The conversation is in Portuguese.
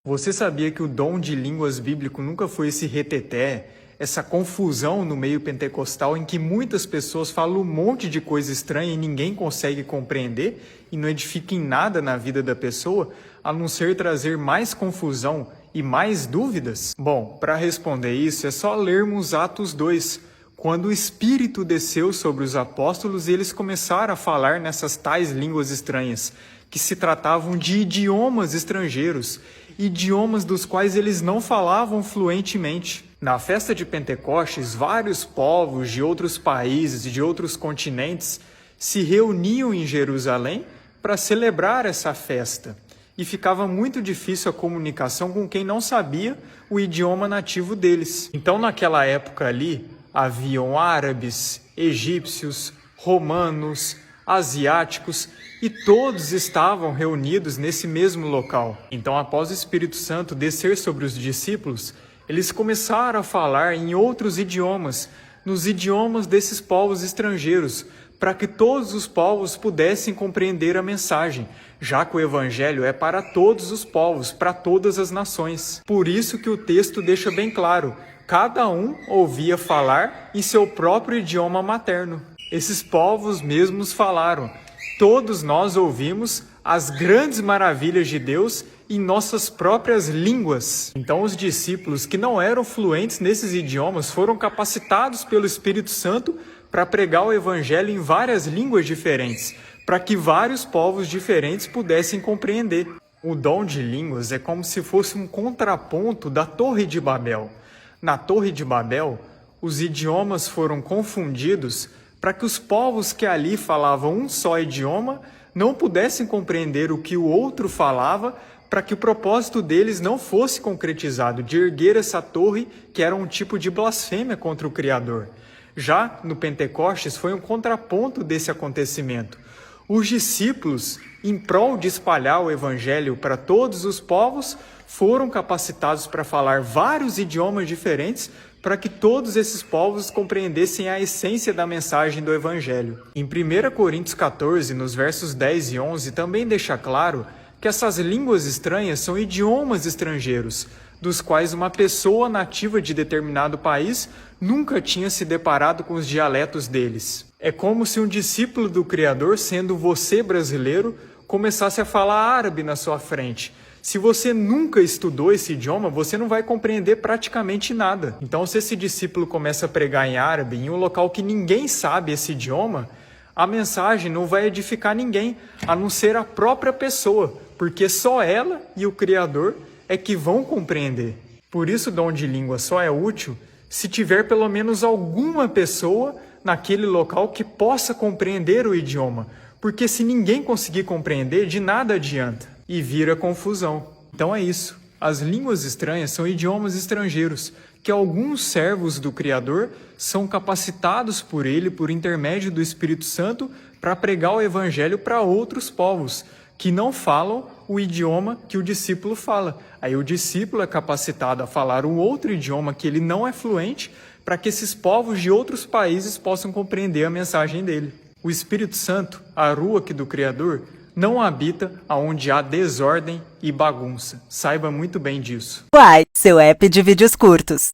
Você sabia que o dom de línguas bíblico nunca foi esse reteté, essa confusão no meio pentecostal em que muitas pessoas falam um monte de coisa estranha e ninguém consegue compreender e não edifica em nada na vida da pessoa, a não ser trazer mais confusão e mais dúvidas? Bom, para responder isso é só lermos Atos 2, quando o Espírito desceu sobre os apóstolos e eles começaram a falar nessas tais línguas estranhas, que se tratavam de idiomas estrangeiros, idiomas dos quais eles não falavam fluentemente. Na festa de Pentecostes, vários povos de outros países e de outros continentes se reuniam em Jerusalém para celebrar essa festa. E ficava muito difícil a comunicação com quem não sabia o idioma nativo deles. Então, naquela época ali, haviam árabes, egípcios, romanos, asiáticos, e todos estavam reunidos nesse mesmo local. Então, após o Espírito Santo descer sobre os discípulos, eles começaram a falar em outros idiomas, nos idiomas desses povos estrangeiros, para que todos os povos pudessem compreender a mensagem, já que o Evangelho é para todos os povos, para todas as nações. Por isso que o texto deixa bem claro, cada um ouvia falar em seu próprio idioma materno. Esses povos mesmos falaram, todos nós ouvimos as grandes maravilhas de Deus em nossas próprias línguas. Então os discípulos que não eram fluentes nesses idiomas foram capacitados pelo Espírito Santo para pregar o Evangelho em várias línguas diferentes, para que vários povos diferentes pudessem compreender. O dom de línguas é como se fosse um contraponto da Torre de Babel. Na Torre de Babel, os idiomas foram confundidos para que os povos que ali falavam um só idioma não pudessem compreender o que o outro falava, para que o propósito deles não fosse concretizado, de erguer essa torre que era um tipo de blasfêmia contra o Criador. Já no Pentecostes foi um contraponto desse acontecimento. Os discípulos, em prol de espalhar o Evangelho para todos os povos, foram capacitados para falar vários idiomas diferentes para que todos esses povos compreendessem a essência da mensagem do Evangelho. Em 1 Coríntios 14, nos versos 10 e 11, também deixa claro que essas línguas estranhas são idiomas estrangeiros, dos quais uma pessoa nativa de determinado país nunca tinha se deparado com os dialetos deles. É como se um discípulo do Criador, sendo você brasileiro, começasse a falar árabe na sua frente. Se você nunca estudou esse idioma, você não vai compreender praticamente nada. Então, se esse discípulo começa a pregar em árabe, em um local que ninguém sabe esse idioma, a mensagem não vai edificar ninguém, a não ser a própria pessoa, porque só ela e o Criador é que vão compreender. Por isso, o dom de língua só é útil se tiver pelo menos alguma pessoa naquele local que possa compreender o idioma, porque se ninguém conseguir compreender, de nada adianta. E vira confusão. Então é isso. As línguas estranhas são idiomas estrangeiros, que alguns servos do Criador são capacitados por ele, por intermédio do Espírito Santo, para pregar o Evangelho para outros povos, que não falam o idioma que o discípulo fala. Aí o discípulo é capacitado a falar um outro idioma que ele não é fluente, para que esses povos de outros países possam compreender a mensagem dele. O Espírito Santo, a Ruach do Criador, não habita aonde há desordem e bagunça. Saiba muito bem disso. Uai, seu app de vídeos curtos.